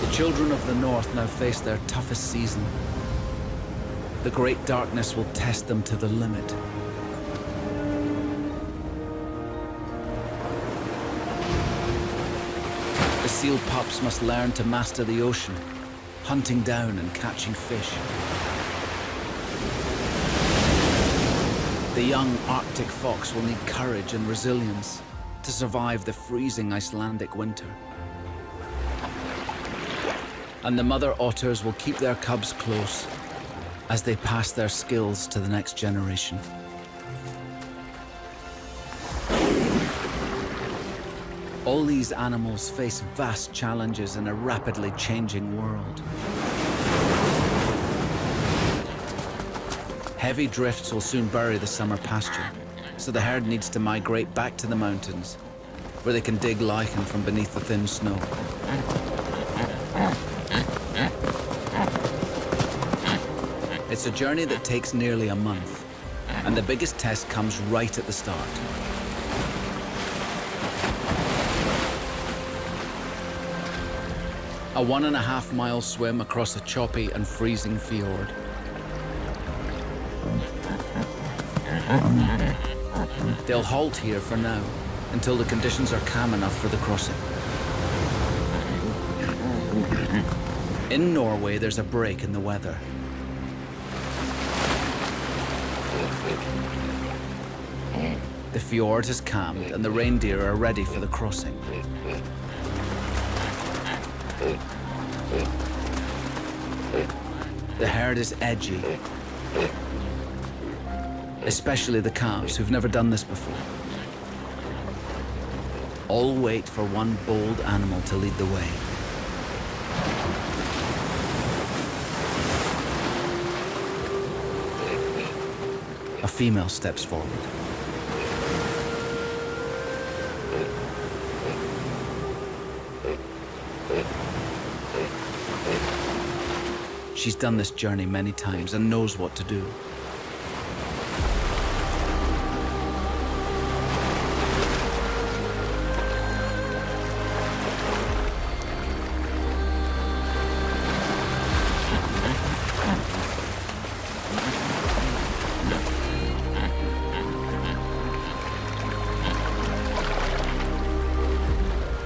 The children of the North now face their toughest season. The great darkness will test them to the limit. The seal pups must learn to master the ocean, hunting down and catching fish. The young Arctic fox will need courage and resilience to survive the freezing Icelandic winter. And the mother otters will keep their cubs close as they pass their skills to the next generation. All these animals face vast challenges in a rapidly changing world. Heavy drifts will soon bury the summer pasture, so the herd needs to migrate back to the mountains, where they can dig lichen from beneath the thin snow. It's a journey that takes nearly a month, and the biggest test comes right at the start. A 1.5-mile swim across a choppy and freezing fjord. They'll halt here for now, until the conditions are calm enough for the crossing. In Norway, there's a break in the weather. The fjord has calmed and the reindeer are ready for the crossing. The herd is edgy, especially the calves who've never done this before. All wait for one bold animal to lead the way. A female steps forward. She's done this journey many times and knows what to do.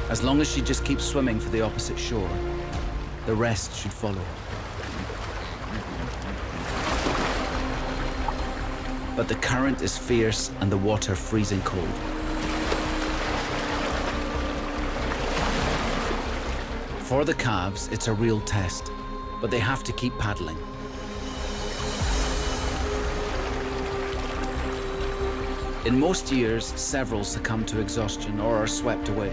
As long as she just keeps swimming for the opposite shore, the rest should follow. But the current is fierce and the water freezing cold. For the calves, it's a real test, but they have to keep paddling. In most years, several succumb to exhaustion or are swept away.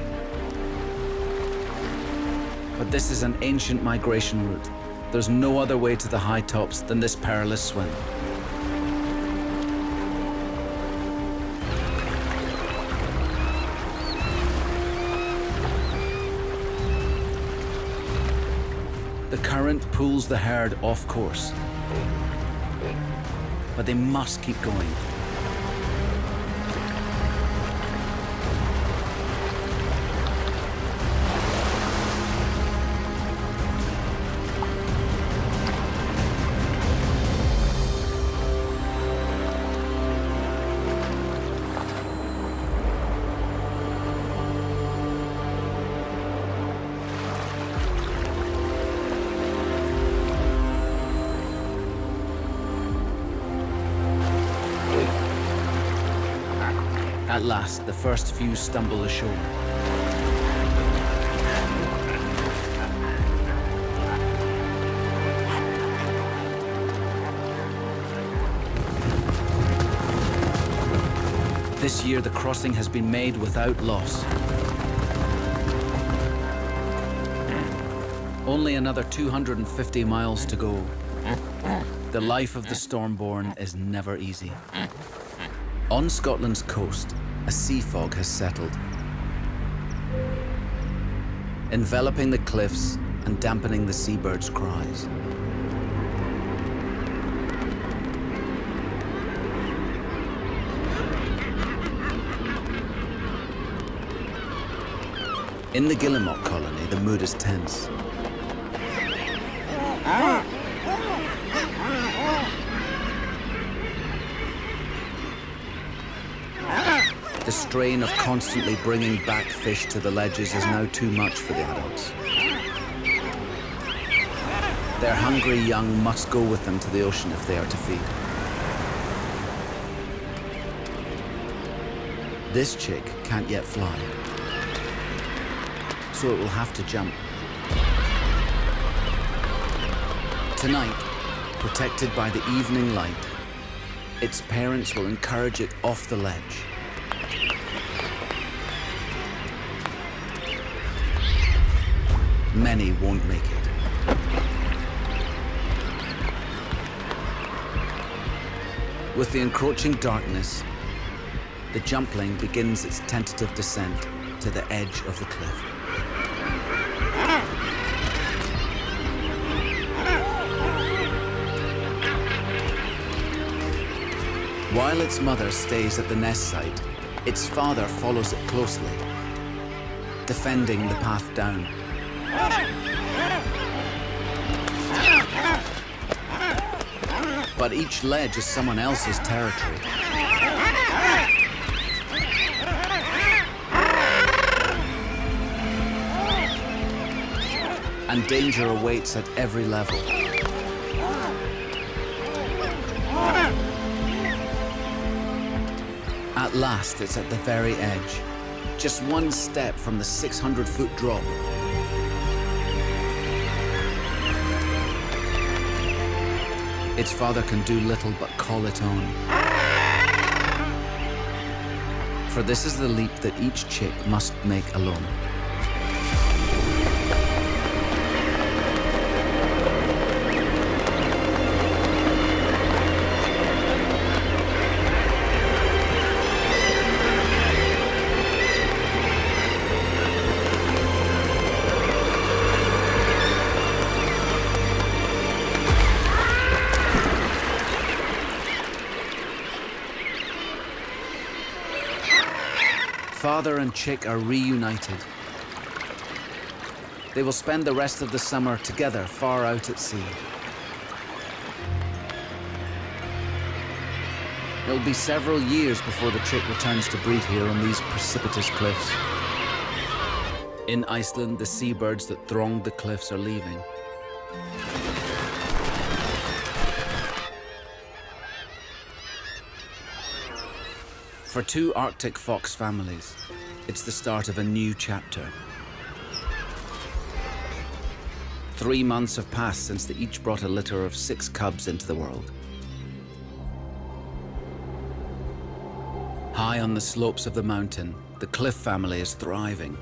But this is an ancient migration route. There's no other way to the high tops than this perilous swim. The current pulls the herd off course, but they must keep going. At last, the first few stumble ashore. This year, the crossing has been made without loss. Only another 250 miles to go. The life of the Stormborn is never easy. On Scotland's coast, a sea fog has settled, enveloping the cliffs and dampening the seabirds' cries. In the Guillemot colony, the mood is tense. The strain of constantly bringing back fish to the ledges is now too much for the adults. Their hungry young must go with them to the ocean if they are to feed. This chick can't yet fly, so it will have to jump. Tonight, protected by the evening light, its parents will encourage it off the ledge. Many won't make it. With the encroaching darkness, the jumpling begins its tentative descent to the edge of the cliff. While its mother stays at the nest site, its father follows it closely, defending the path down. But each ledge is someone else's territory. And danger awaits at every level. At last, it's at the very edge, just one step from the 600-foot drop. Its father can do little but call it on. For this is the leap that each chick must make alone. Father and chick are reunited. They will spend the rest of the summer together far out at sea. It'll be several years before the chick returns to breed here on these precipitous cliffs. In Iceland, the seabirds that thronged the cliffs are leaving. For two Arctic fox families, it's the start of a new chapter. 3 months have passed since they each brought a litter of 6 cubs into the world. High on the slopes of the mountain, the Cliff family is thriving.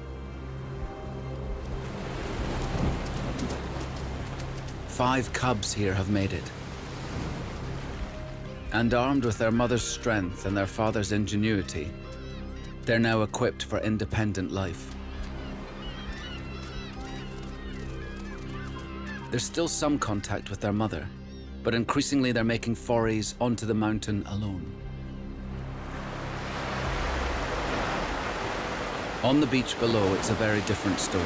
5 cubs here have made it. And armed with their mother's strength and their father's ingenuity, they're now equipped for independent life. There's still some contact with their mother, but increasingly they're making forays onto the mountain alone. On the beach below, it's a very different story.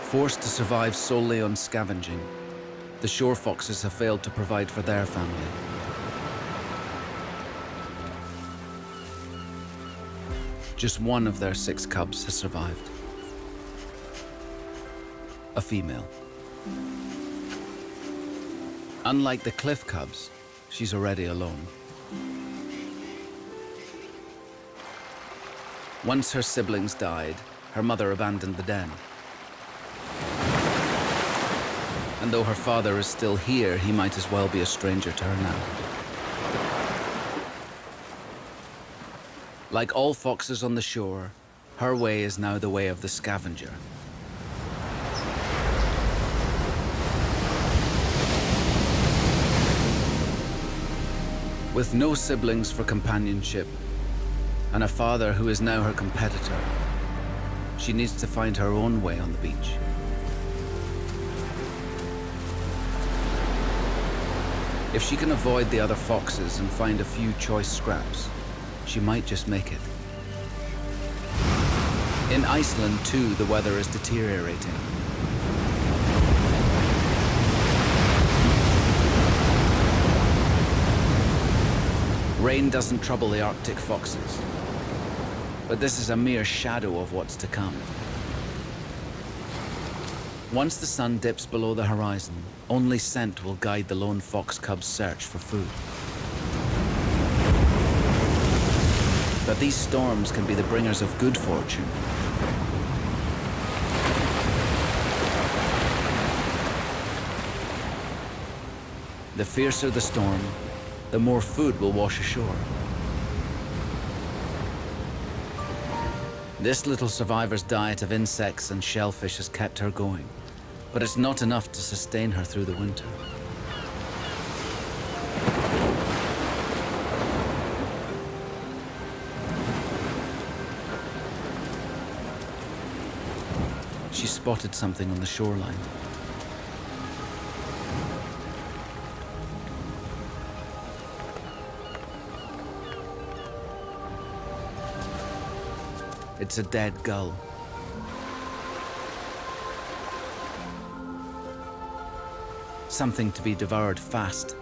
Forced to survive solely on scavenging, the shore foxes have failed to provide for their family. Just one of their 6 cubs has survived. A female. Unlike the Cliff cubs, she's already alone. Once her siblings died, her mother abandoned the den. And though her father is still here, he might as well be a stranger to her now. Like all foxes on the shore, her way is now the way of the scavenger. With no siblings for companionship, and a father who is now her competitor, she needs to find her own way on the beach. If she can avoid the other foxes and find a few choice scraps, she might just make it. In Iceland, too, the weather is deteriorating. Rain doesn't trouble the Arctic foxes, but this is a mere shadow of what's to come. Once the sun dips below the horizon, only scent will guide the lone fox cub's search for food. But these storms can be the bringers of good fortune. The fiercer the storm, the more food will wash ashore. This little survivor's diet of insects and shellfish has kept her going, but it's not enough to sustain her through the winter. She spotted something on the shoreline. It's a dead gull. Something to be devoured fast.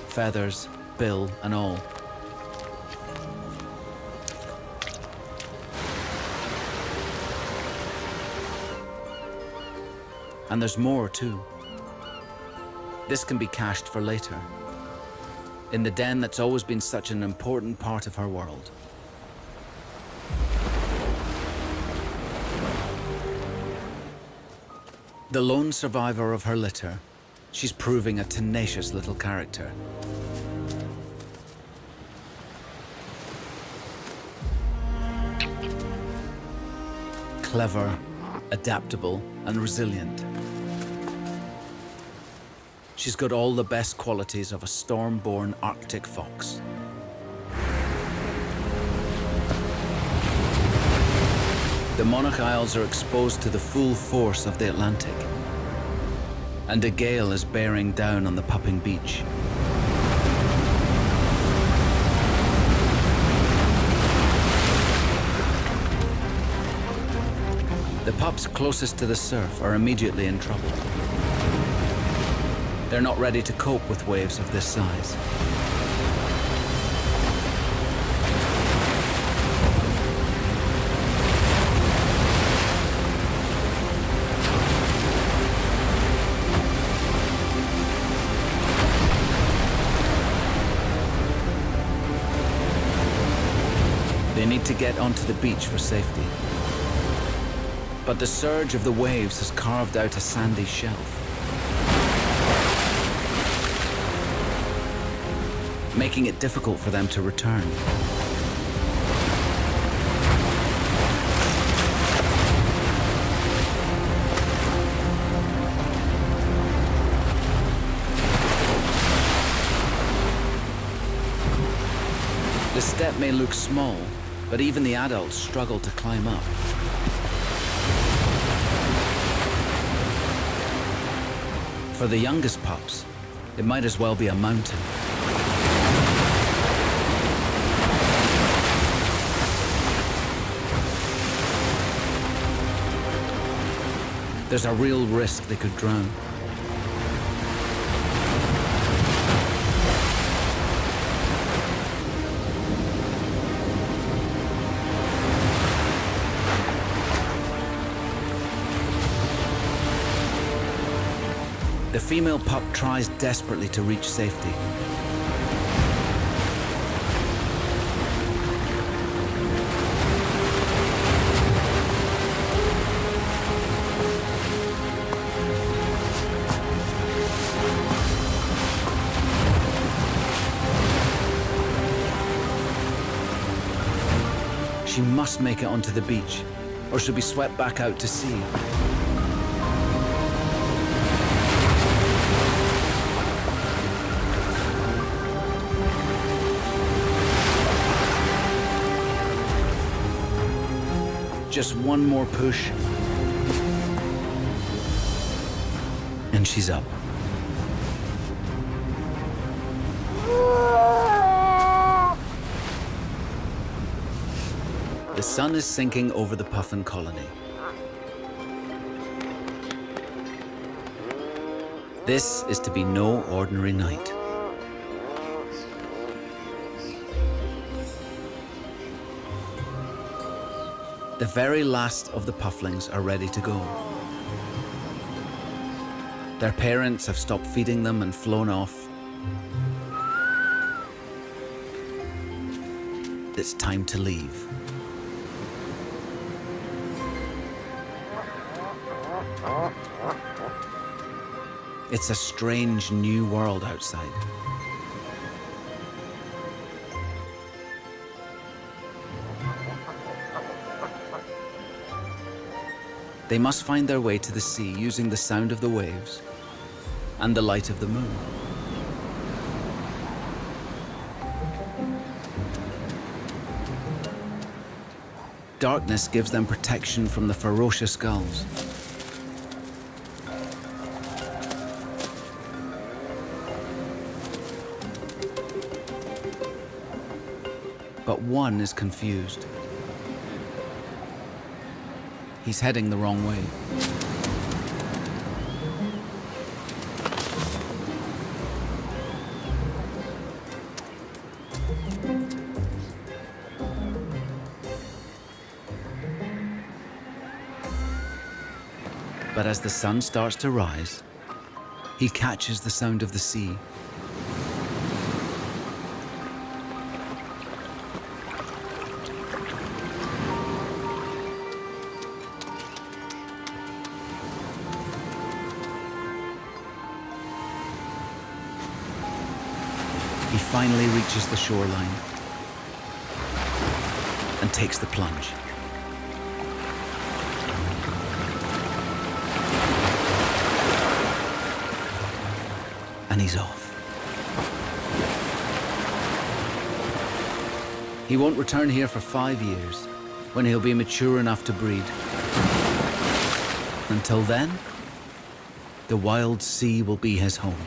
Feathers, bill, and all. And there's more too. This can be cached for later, in the den that's always been such an important part of her world. The lone survivor of her litter, she's proving a tenacious little character. Clever, adaptable, and resilient. She's got all the best qualities of a storm-born Arctic fox. The Monarch Isles are exposed to the full force of the Atlantic, and a gale is bearing down on the Pupping Beach. The pups closest to the surf are immediately in trouble. They're not ready to cope with waves of this size. They need to get onto the beach for safety. But the surge of the waves has carved out a sandy shelf, making it difficult for them to return. The step may look small, but even the adults struggle to climb up. For the youngest pups, it might as well be a mountain. There's a real risk they could drown. The female pup tries desperately to reach safety. She must make it onto the beach, or she'll be swept back out to sea. Just one more push, and she's up. The sun is sinking over the puffin colony. This is to be no ordinary night. The very last of the pufflings are ready to go. Their parents have stopped feeding them and flown off. It's time to leave. It's a strange new world outside. They must find their way to the sea using the sound of the waves and the light of the moon. Darkness gives them protection from the ferocious gulls. But one is confused. He's heading the wrong way. But as the sun starts to rise, he catches the sound of the sea. He finally reaches the shoreline and takes the plunge. And he's off. He won't return here for 5 years, when he'll be mature enough to breed. Until then, the wild sea will be his home.